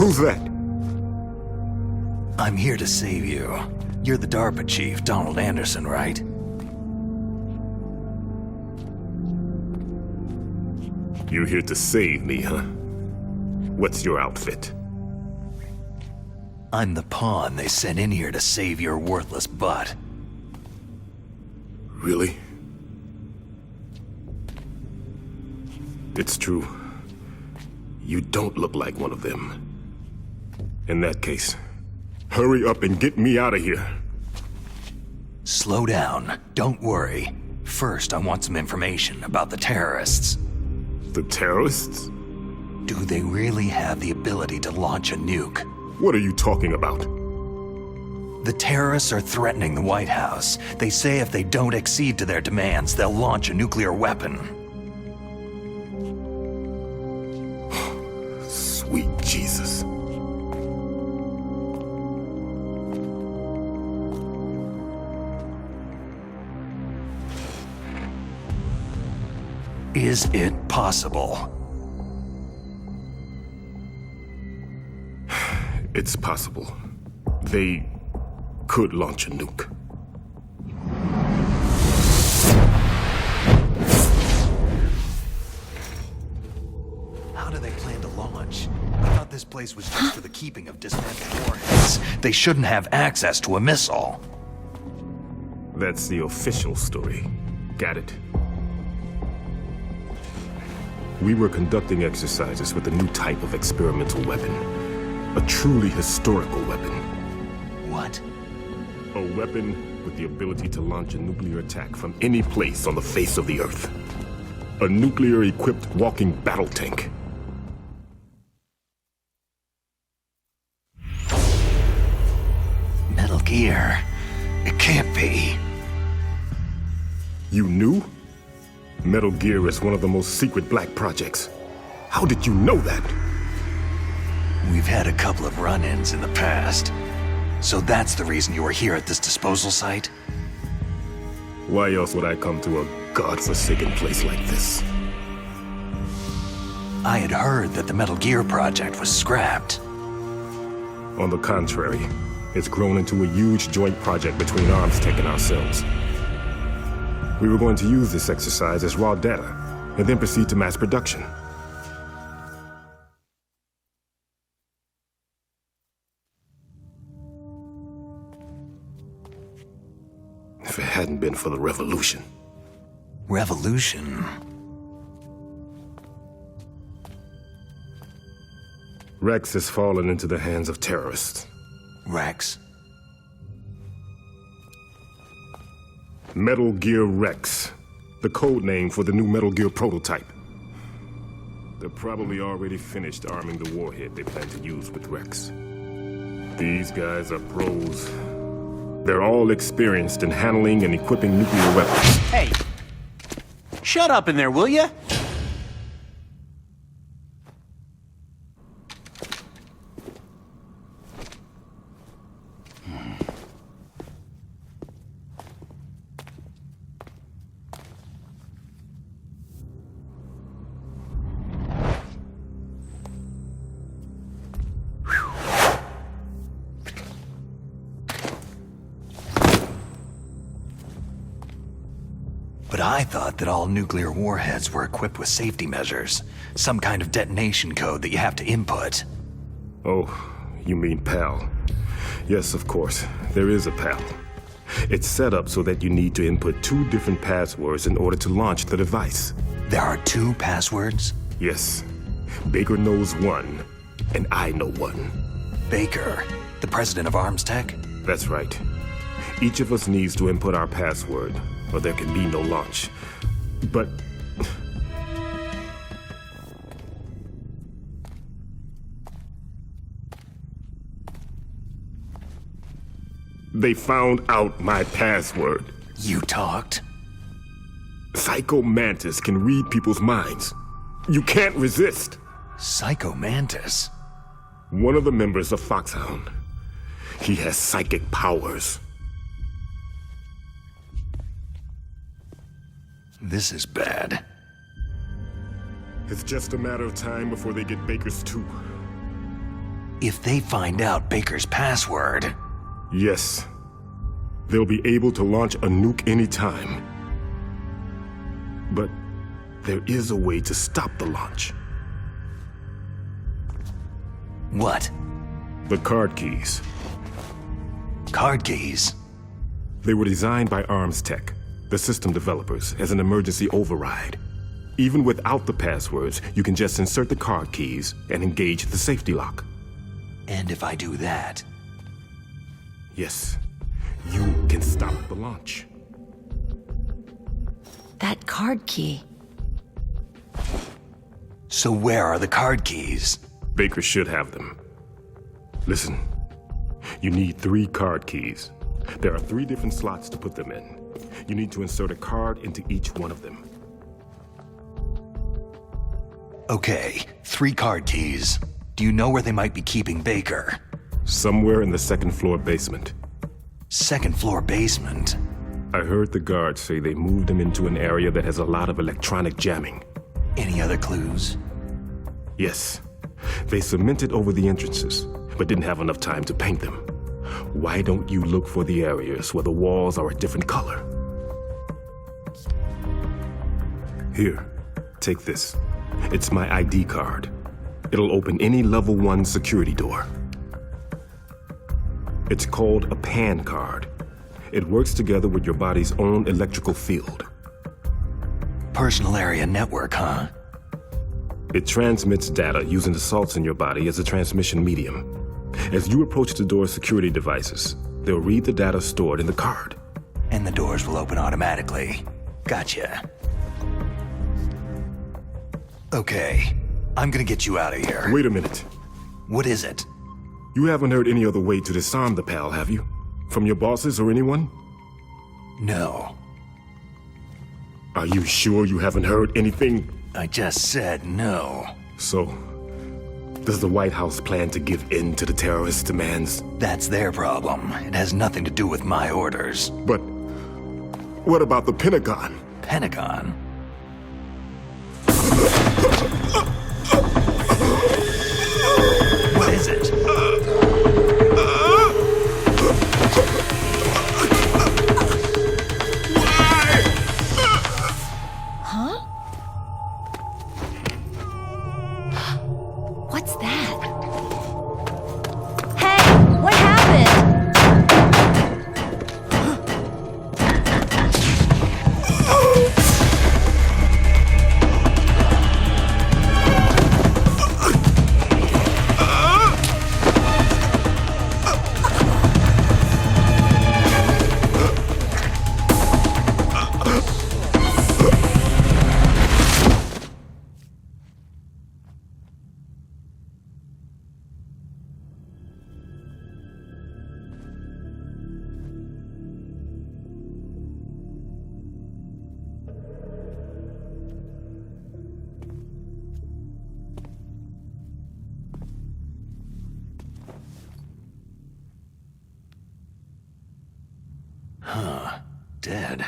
Who's that? I'm here to save you. You're the DARPA chief, Donald Anderson, right? You're here to save me, huh? What's your outfit? I'm the pawn they sent in here to save your worthless butt. Really? It's true. You don't look like one of them. In that case, hurry up and get me out of here. Slow down. Don't worry. First, I want some information about the terrorists. The terrorists? Do they really have the ability to launch a nuke? What are you talking about? The terrorists are threatening the White House. They say if they don't accede to their demands, they'll launch a nuclear weapon. Sweet Jesus. Is it possible? It's possible. They could launch a nuke. How do they plan to launch? I thought this place was just for the keeping of dismantled warheads. They shouldn't have access to a missile. That's the official story. Got it. We were conducting exercises with a new type of experimental weapon. A truly historical weapon. What? A weapon with the ability to launch a nuclear attack from any place on the face of the Earth. A nuclear-equipped walking battle tank. Metal Gear. It can't be. You knew? Metal Gear is one of the most secret black projects. How did you know that? We've had a couple of run-ins in the past. So that's the reason you were here at this disposal site? Why else would I come to a godforsaken place like this? I had heard that the Metal Gear project was scrapped. On the contrary, it's grown into a huge joint project between Arms Tech and ourselves. We were going to use this exercise as raw data, and then proceed to mass production. If it hadn't been for the revolution. Revolution? Rex has fallen into the hands of terrorists. Rex? Metal Gear Rex, the code name for the new Metal Gear prototype. They're probably already finished arming the warhead they plan to use with Rex. These guys are pros. They're all experienced in handling and equipping nuclear weapons. Hey! Shut up in there, will ya? But I thought that all nuclear warheads were equipped with safety measures. Some kind of detonation code that you have to input. Oh, you mean PAL. Yes, of course, there is a PAL. It's set up so that you need to input 2 different passwords in order to launch the device. There are 2 passwords? Yes. Baker knows one, and I know one. Baker, the president of Arms Tech? That's right. Each of us needs to input our password, or there can be no launch. But... they found out my password. You talked? Psycho Mantis can read people's minds. You can't resist. Psycho Mantis? One of the members of Foxhound. He has psychic powers. This is bad. It's just a matter of time before they get Baker's too. If they find out Baker's password... Yes. They'll be able to launch a nuke anytime. But there is a way to stop the launch. What? The card keys. Card keys? They were designed by Arms Tech, the system developers, as an emergency override. Even without the passwords, you can just insert the card keys and engage the safety lock. And if I do that... Yes, you can stop the launch. That card key. So where are the card keys? Baker should have them. Listen, you need 3 card keys. There are 3 different slots to put them in. You need to insert a card into each one of them. Okay, 3 card keys. Do you know where they might be keeping Baker? Somewhere in the 2nd floor basement. 2nd floor basement? I heard the guards say they moved him into an area that has a lot of electronic jamming. Any other clues? Yes. They cemented over the entrances, but didn't have enough time to paint them. Why don't you look for the areas where the walls are a different color? Here, take this. It's my ID card. It'll open any level 1 security door. It's called a PAN card. It works together with your body's own electrical field. Personal area network, huh? It transmits data using the salts in your body as a transmission medium. As you approach the door's security devices, they'll read the data stored in the card. And the doors will open automatically. Gotcha. Okay, I'm gonna get you out of here. Wait a minute. What is it? You haven't heard any other way to disarm the PAL, have you? From your bosses or anyone? No. Are you sure you haven't heard anything? I just said no. So, does the White House plan to give in to the terrorists' demands? That's their problem. It has nothing to do with my orders. But what about the Pentagon? Pentagon? What is it? What's that? Hey, what happened? Dead.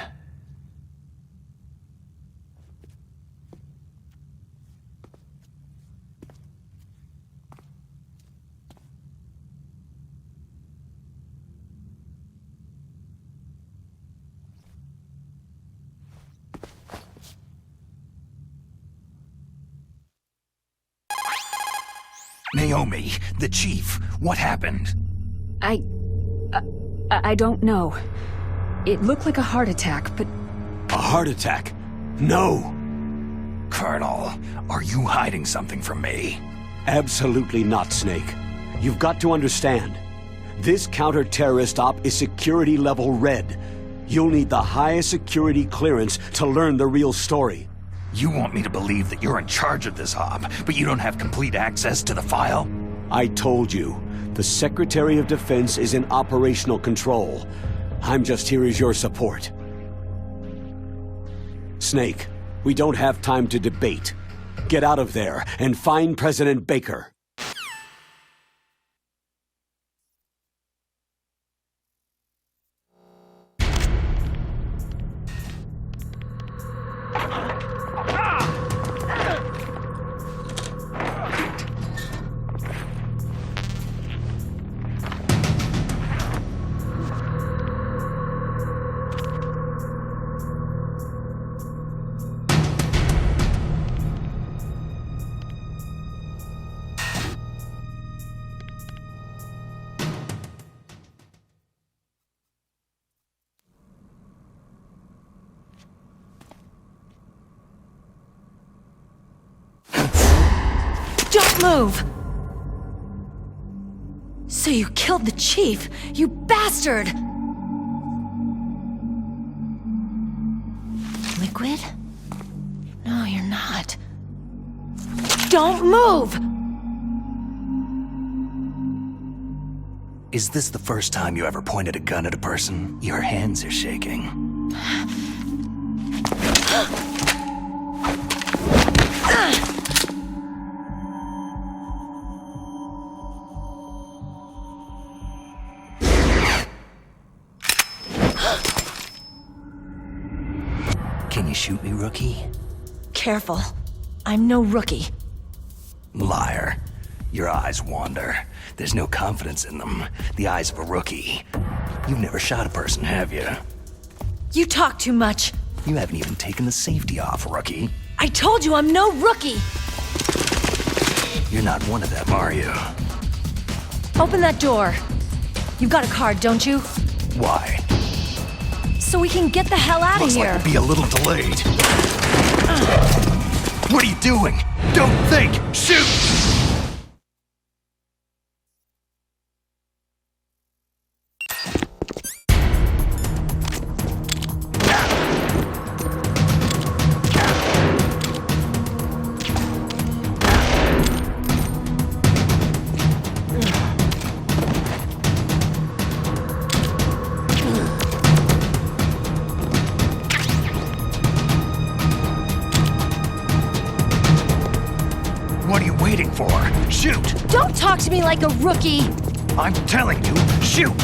Naomi, the chief, what happened? I don't know. It looked like a heart attack, but... A heart attack? No! Colonel, are you hiding something from me? Absolutely not, Snake. You've got to understand. This counter-terrorist op is security level red. You'll need the highest security clearance to learn the real story. You want me to believe that you're in charge of this op, but you don't have complete access to the file? I told you, the Secretary of Defense is in operational control. I'm just here as your support. Snake, we don't have time to debate. Get out of there and find President Baker. Don't move! So you killed the chief, you bastard! Liquid? No, you're not. Don't move! Is this the first time you ever pointed a gun at a person? Your hands are shaking. Can you shoot me, rookie? Careful. I'm no rookie. Liar. Your eyes wander. There's no confidence in them. The eyes of a rookie. You've never shot a person, have you? You talk too much. You haven't even taken the safety off, rookie. I told you I'm no rookie! You're not one of them, are you? Open that door. You've got a card, don't you? Why? So we can get the hell out of Looks here. like we'll be a little delayed. What are you doing? Don't think! Shoot! What are you waiting for? Shoot! Don't talk to me like a rookie! I'm telling you, shoot!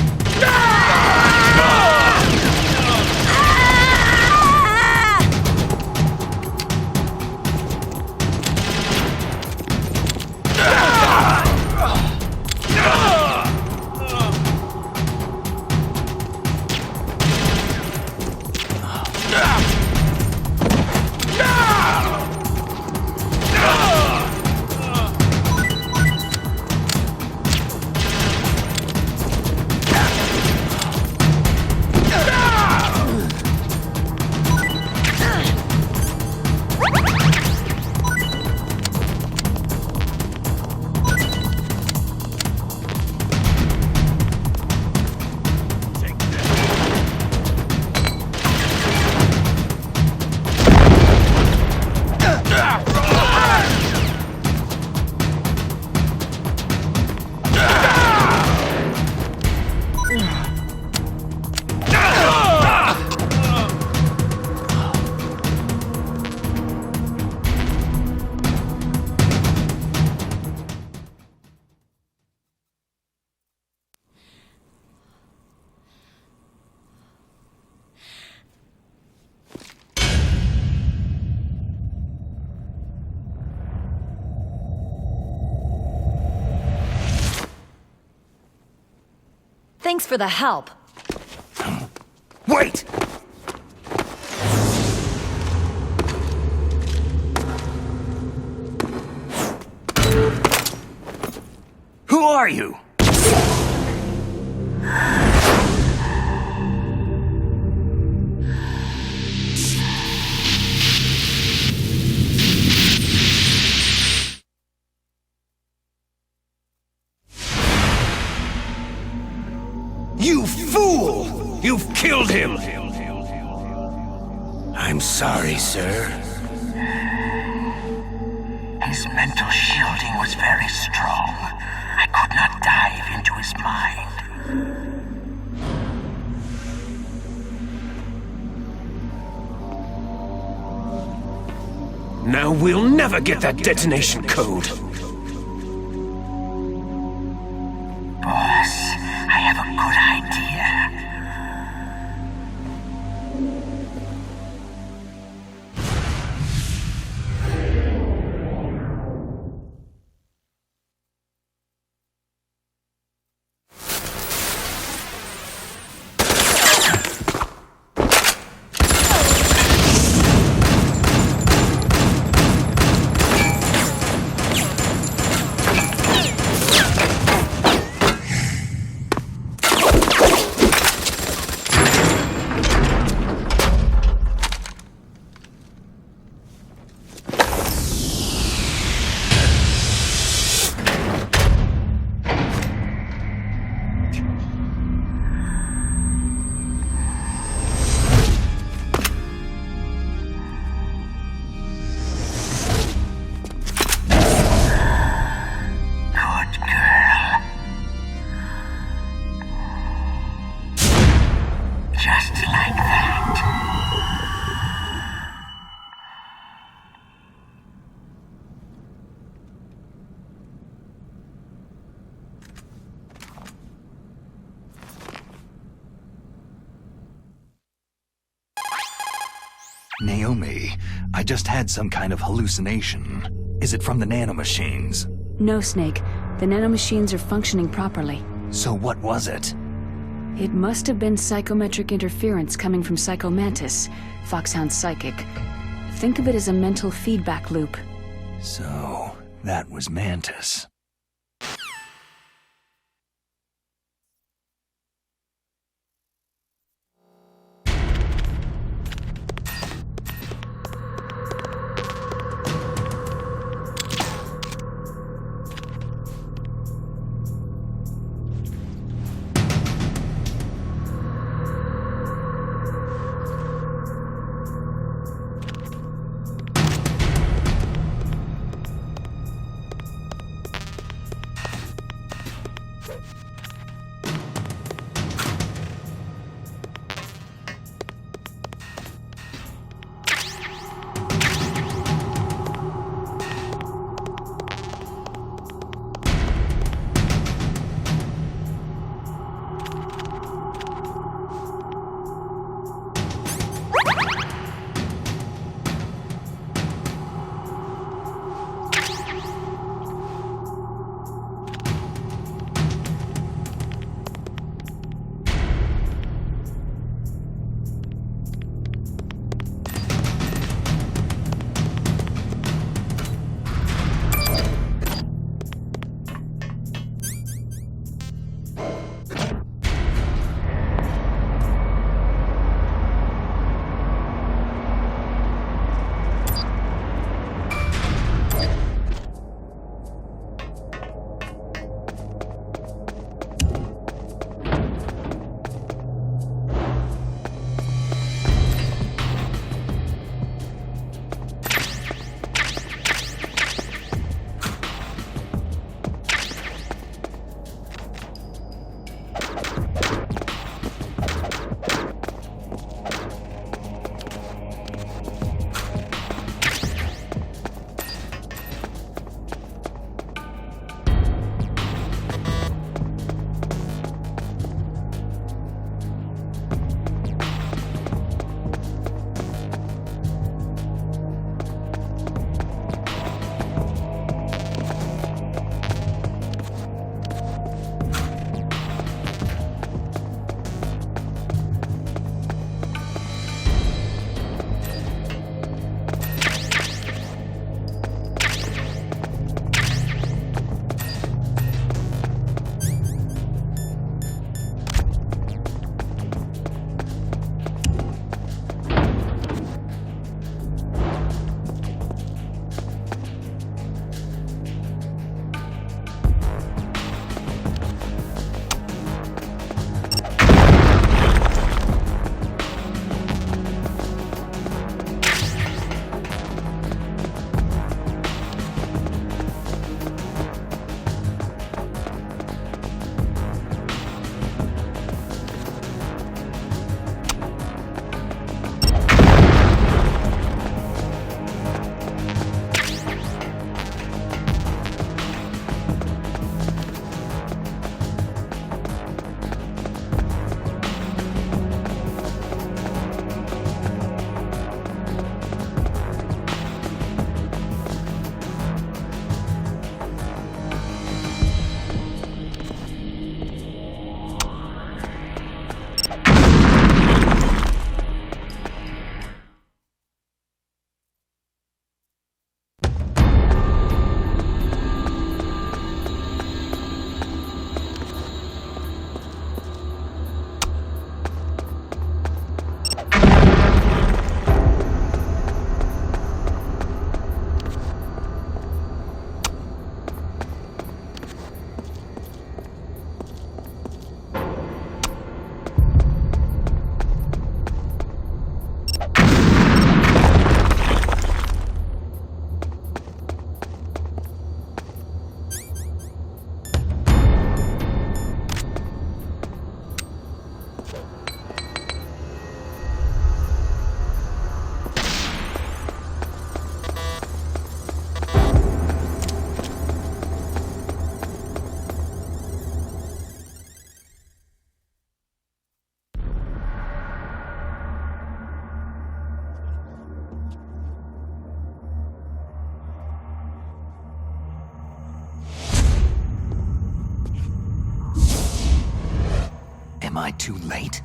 Thanks for the help. Wait! Who are you? You fool! You've killed him! I'm sorry, sir. His mental shielding was very strong. I could not dive into his mind. Now we'll never get that detonation code. Boss, I have a good idea. Just like that. Naomi, I just had some kind of hallucination. Is it from the nanomachines? No, Snake. The nanomachines are functioning properly. So what was it? It must have been psychometric interference coming from Psychomantis, Foxhound's psychic. Think of it as a mental feedback loop. So, that was Mantis. too late?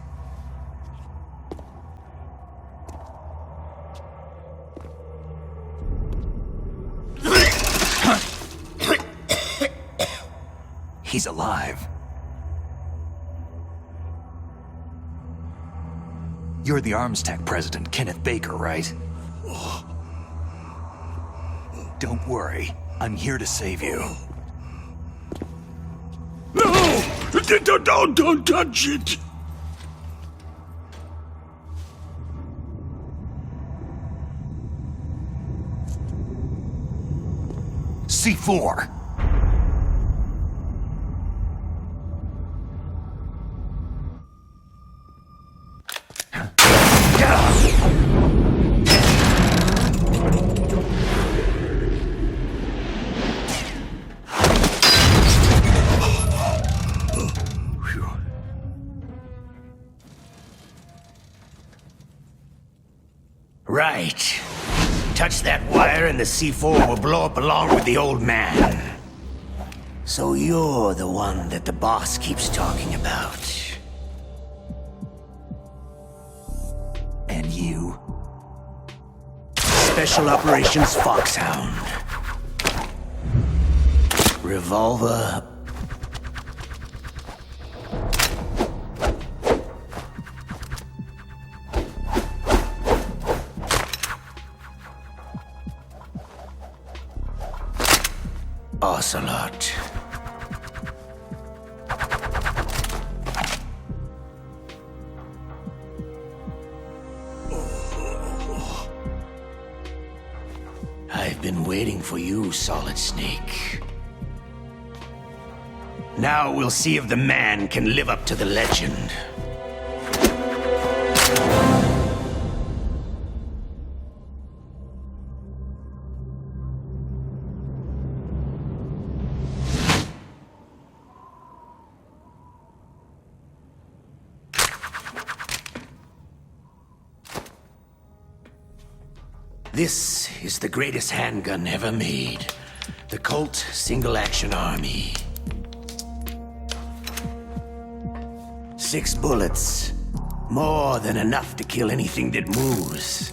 He's alive. You're the Arms Tech president, Kenneth Baker, right? Don't worry. I'm here to save you. No! Don't touch it! C4! Right. Touch that wire and the C4 will blow up along with the old man. So you're the one that the boss keeps talking about. And you? Special Operations Foxhound. Revolver. Ocelot. I've been waiting for you, Solid Snake. Now we'll see if the man can live up to the legend. This is the greatest handgun ever made. The Colt Single Action Army. 6 bullets. More than enough to kill anything that moves.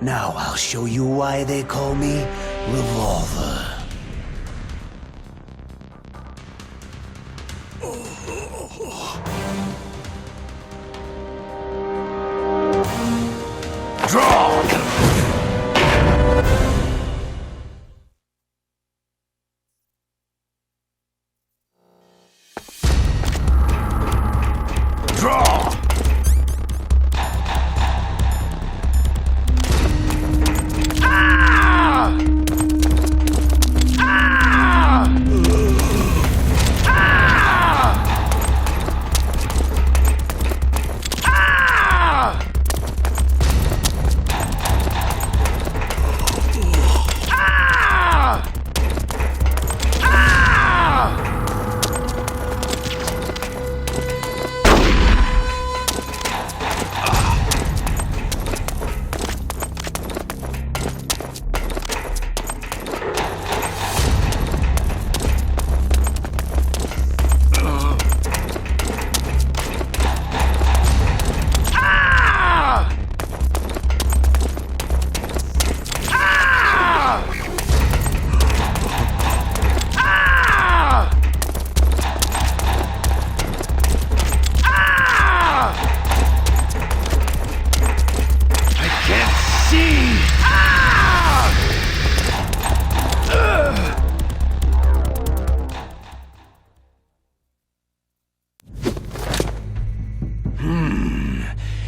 Now I'll show you why they call me Revolver. Draw! Draw!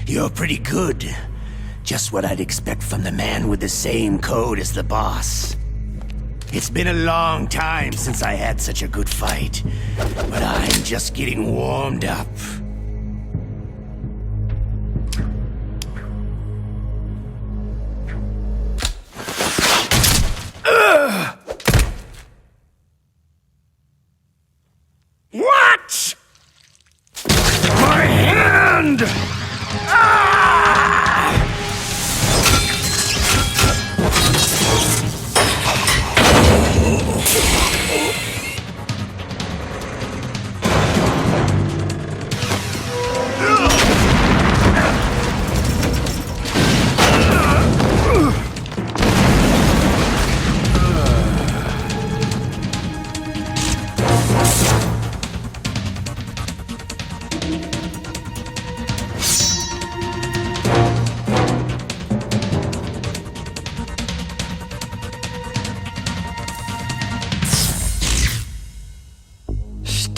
You're pretty good. Just what I'd expect from the man with the same code as the boss. It's been a long time since I had such a good fight, but I'm just getting warmed up. What? My hand!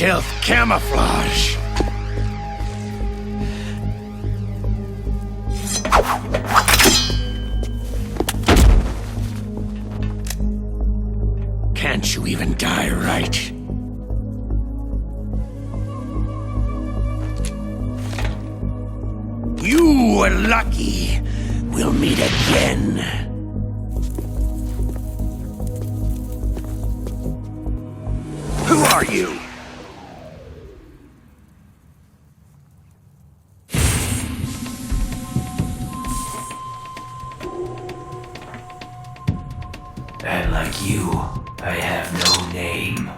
Stealth camouflage. Can't you even die right? You were lucky. We'll meet again. Who are you? And like you, I have no name.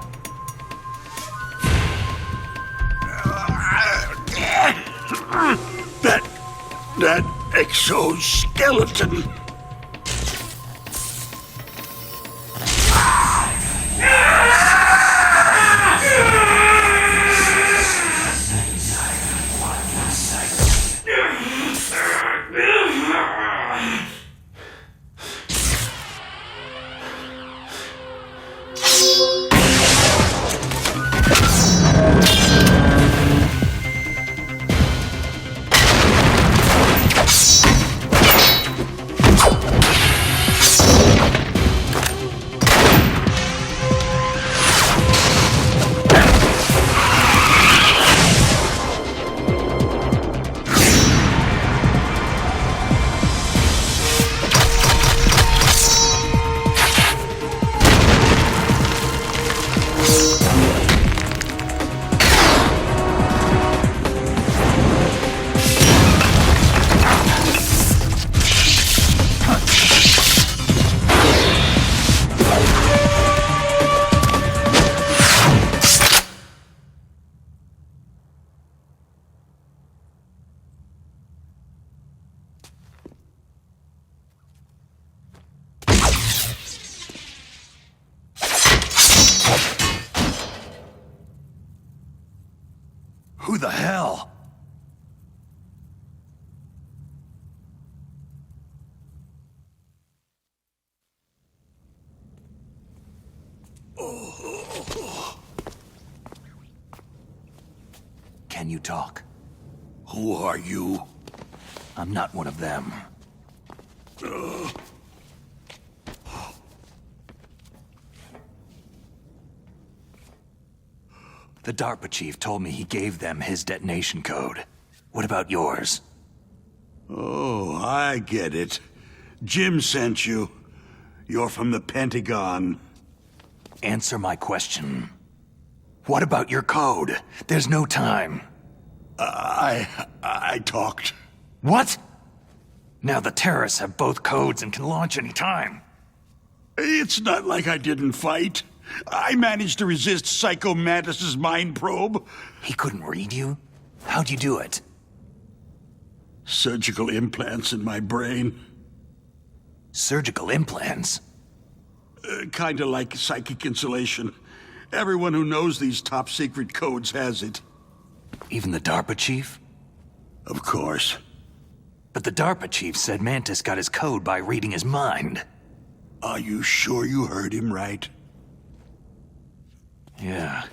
That exoskeleton. Who the hell? Can you talk? Who are you? I'm not one of them. The DARPA chief told me he gave them his detonation code. What about yours? Oh, I get it. Jim sent you. You're from the Pentagon. Answer my question. What about your code? There's no time. I talked. What? Now the terrorists have both codes and can launch any time. It's not like I didn't fight. I managed to resist Psycho Mantis's mind probe. He couldn't read you? How'd you do it? Surgical implants in my brain. Surgical implants? Kinda like psychic insulation. Everyone who knows these top secret codes has it. Even the DARPA chief? Of course. But the DARPA chief said Mantis got his code by reading his mind. Are you sure you heard him right? Yeah.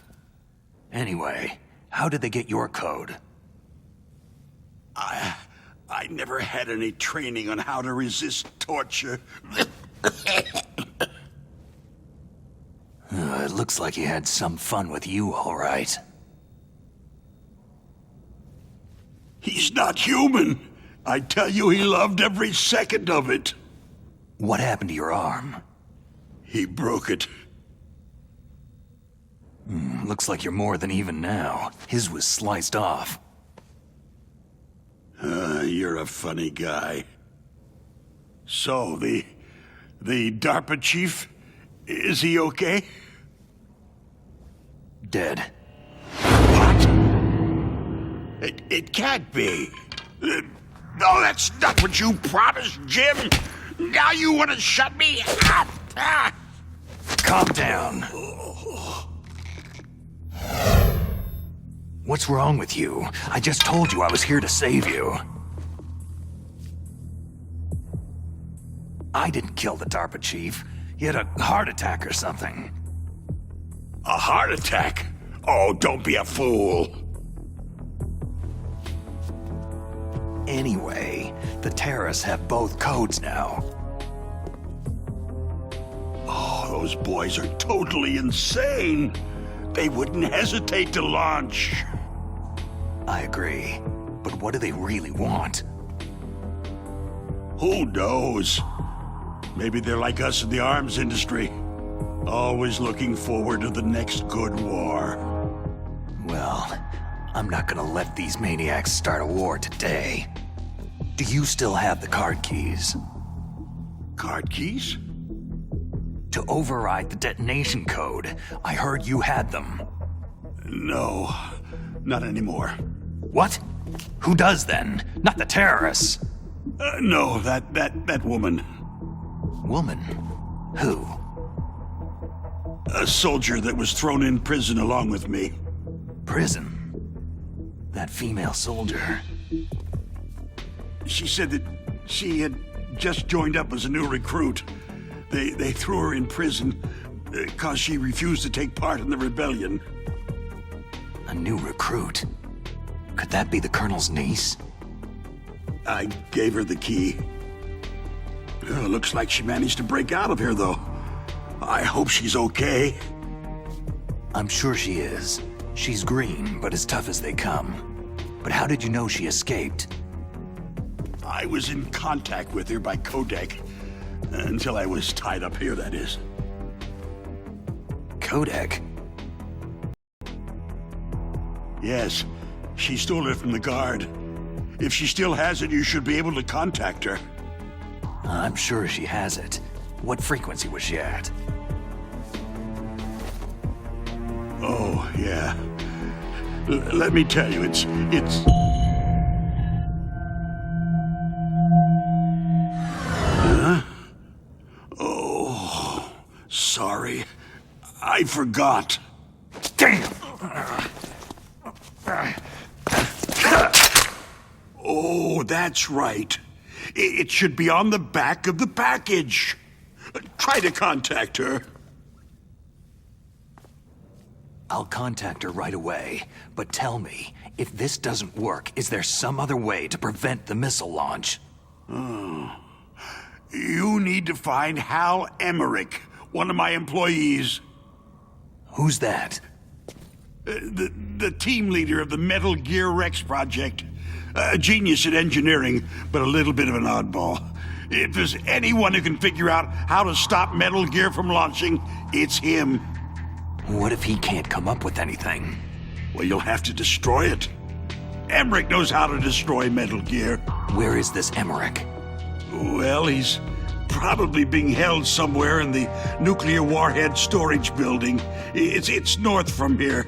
Anyway, how did they get your code? I never had any training on how to resist torture. It looks like he had some fun with you, all right. He's not human. I tell you, he loved every second of it. What happened to your arm? He broke it. Looks like you're more than even now. His was sliced off. You're a funny guy. So, the DARPA chief, is he okay? Dead. What? It can't be. No, that's not what you promised, Jim. Now you want to shut me up. Calm down. What's wrong with you? I just told you I was here to save you. I didn't kill the DARPA chief. He had a heart attack or something. A heart attack? Oh, don't be a fool. Anyway, the terrorists have both codes now. Oh, those boys are totally insane. They wouldn't hesitate to launch. I agree. But what do they really want? Who knows? Maybe they're like us in the arms industry. Always looking forward to the next good war. Well, I'm not gonna let these maniacs start a war today. Do you still have the card keys? Card keys? To override the detonation code. I heard you had them. No, not anymore. What? Who does then? Not the terrorists. No, that woman. Woman? Who? A soldier that was thrown in prison along with me. Prison? That female soldier. She said that she had just joined up as a new recruit. They threw her in prison because she refused to take part in the rebellion. A new recruit? Could that be the Colonel's niece? I gave her the key. Looks like she managed to break out of here, though. I hope she's okay. I'm sure she is. She's green, but as tough as they come. But how did you know she escaped? I was in contact with her by codec. Until I was tied up here, that is. Codec? Yes, she stole it from the guard. If she still has it, you should be able to contact her. I'm sure she has it. What frequency was she at? Oh, yeah. Let me tell you, it's... Huh? Oh, sorry. I forgot. Damn! Oh, that's right. It should be on the back of the package. Try to contact her. I'll contact her right away, but tell me, if this doesn't work, is there some other way to prevent the missile launch? You need to find Hal Emmerich, one of my employees. Who's that? The team leader of the Metal Gear Rex project. A genius at engineering, but a little bit of an oddball. If there's anyone who can figure out how to stop Metal Gear from launching, it's him. What if he can't come up with anything? Well, you'll have to destroy it. Emmerich knows how to destroy Metal Gear. Where is this Emmerich? Well, he's probably being held somewhere in the nuclear warhead storage building. It's north from here.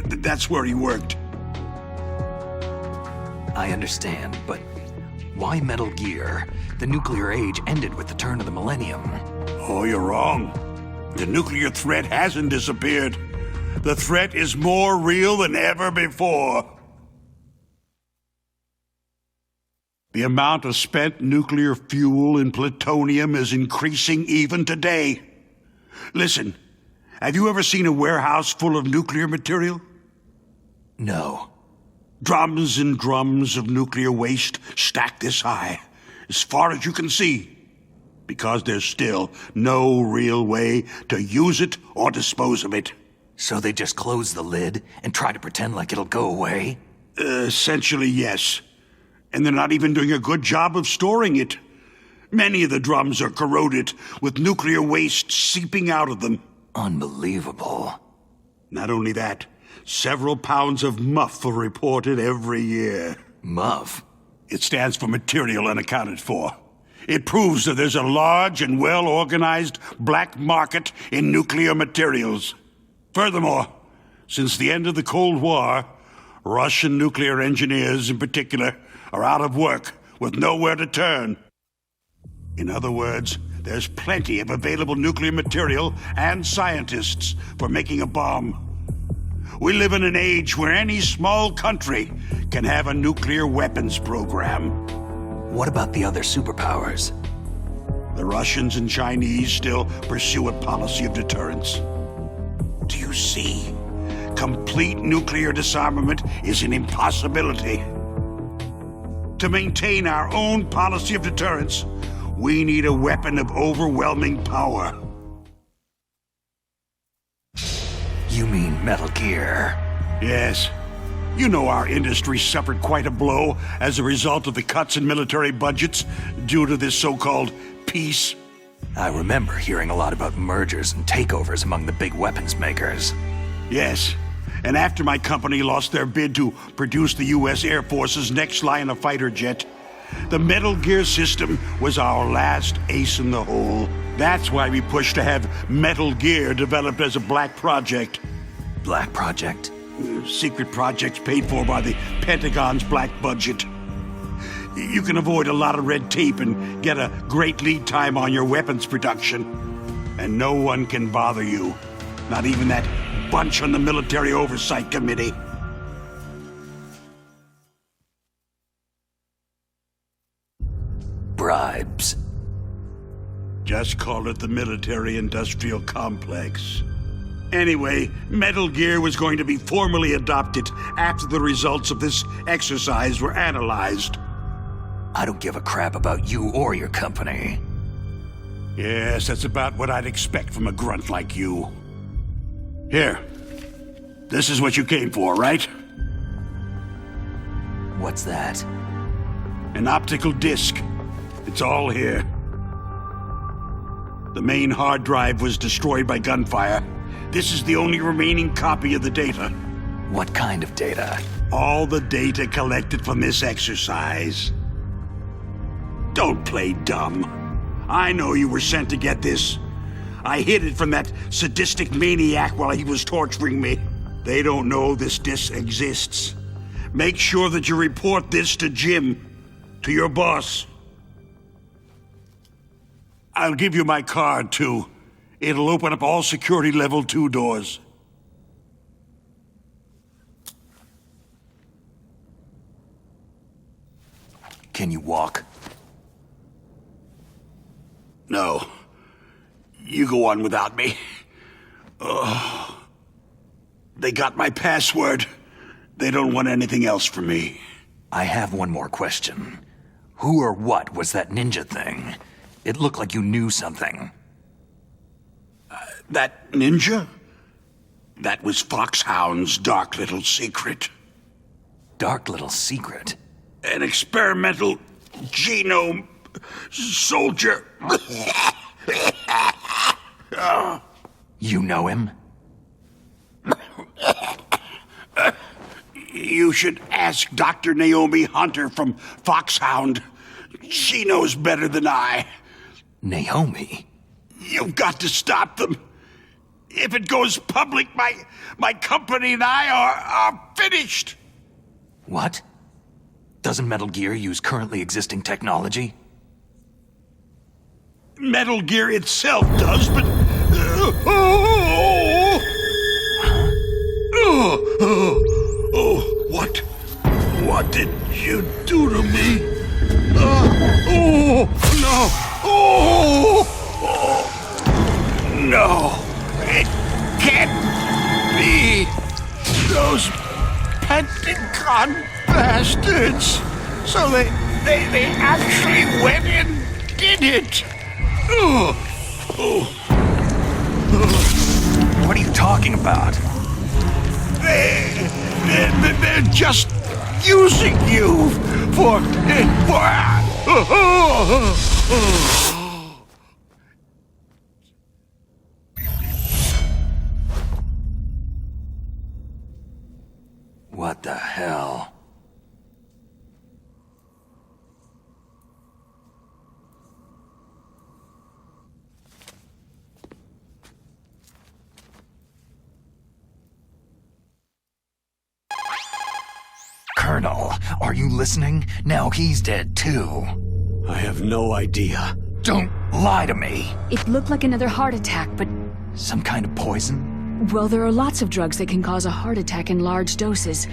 That's where he worked. I understand, but why Metal Gear? The nuclear age ended with the turn of the millennium. Oh, you're wrong. The nuclear threat hasn't disappeared. The threat is more real than ever before. The amount of spent nuclear fuel and plutonium is increasing even today. Listen, have you ever seen a warehouse full of nuclear material? No. Drums and drums of nuclear waste stacked this high, as far as you can see, because there's still no real way to use it or dispose of it. So they just close the lid and try to pretend like it'll go away? Essentially, yes. And they're not even doing a good job of storing it. Many of the drums are corroded, with nuclear waste seeping out of them. Unbelievable. Not only that, several pounds of MUF are reported every year. MUF? It stands for Material Unaccounted For. It proves that there's a large and well-organized black market in nuclear materials. Furthermore, since the end of the Cold War, Russian nuclear engineers in particular are out of work with nowhere to turn. In other words, there's plenty of available nuclear material and scientists for making a bomb. We live in an age where any small country can have a nuclear weapons program. What about the other superpowers? The Russians and Chinese still pursue a policy of deterrence. Do you see? complete nuclear disarmament is an impossibility. To maintain our own policy of deterrence, we need a weapon of overwhelming power. You mean Metal Gear? Yes. You know our industry suffered quite a blow as a result of the cuts in military budgets due to this so-called peace. I remember hearing a lot about mergers and takeovers among the big weapons makers. Yes. And after my company lost their bid to produce the U.S. Air Force's next line of fighter jet, the Metal Gear system was our last ace in the hole. That's why we pushed to have Metal Gear developed as a black project. Black Project? Secret projects paid for by the Pentagon's black budget. You can avoid a lot of red tape and get a great lead time on your weapons production. And no one can bother you. Not even that bunch on the Military Oversight Committee. Bribes. Just call it the military-industrial complex. Anyway, Metal Gear was going to be formally adopted after the results of this exercise were analyzed. I don't give a crap about you or your company. Yes, that's about what I'd expect from a grunt like you. Here. This is what you came for, right? What's that? An optical disc. It's all here. The main hard drive was destroyed by gunfire. This is the only remaining copy of the data. What kind of data? All the data collected from this exercise. Don't play dumb. I know you were sent to get this. I hid it from that sadistic maniac while he was torturing me. They don't know this disc exists. Make sure that you report this to Jim, to your boss. I'll give you my card, too. It'll open up all security level 2 doors. Can you walk? No. You go on without me. Oh. They got my password. They don't want anything else from me. I have one more question. Who or what was that ninja thing? It looked like you knew something. That ninja? That was Foxhound's dark little secret. Dark little secret? An experimental genome soldier. You know him? You should ask Dr. Naomi Hunter from Foxhound. She knows better than I. Naomi? You've got to stop them. If it goes public, my company and I are finished. What? Doesn't Metal Gear use currently existing technology? Metal Gear itself does, but... What did you do to me? No, it can't be. Those Pentagon bastards. So they actually went and did it. What are you talking about? They're just using you for. What the hell? Colonel, are you listening? Now he's dead too. I have no idea. Don't lie to me. It looked like another heart attack, but... Some kind of poison? Well, there are lots of drugs that can cause a heart attack in large doses.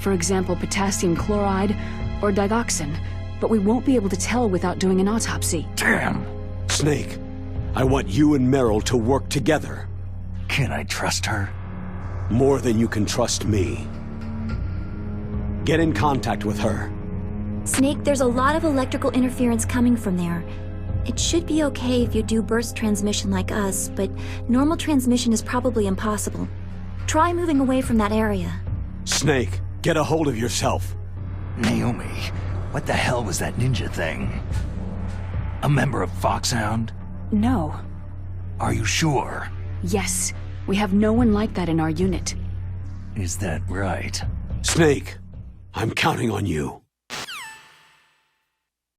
For example, potassium chloride or digoxin. But we won't be able to tell without doing an autopsy. Damn. Snake, I want you and Meryl to work together. Can I trust her? More than you can trust me. Get in contact with her. Snake, there's a lot of electrical interference coming from there. It should be okay if you do burst transmission like us, but normal transmission is probably impossible. Try moving away from that area. Snake, get a hold of yourself. Naomi, what the hell was that ninja thing? A member of Foxhound? No. Are you sure? Yes. We have no one like that in our unit. Is that right? Snake, I'm counting on you.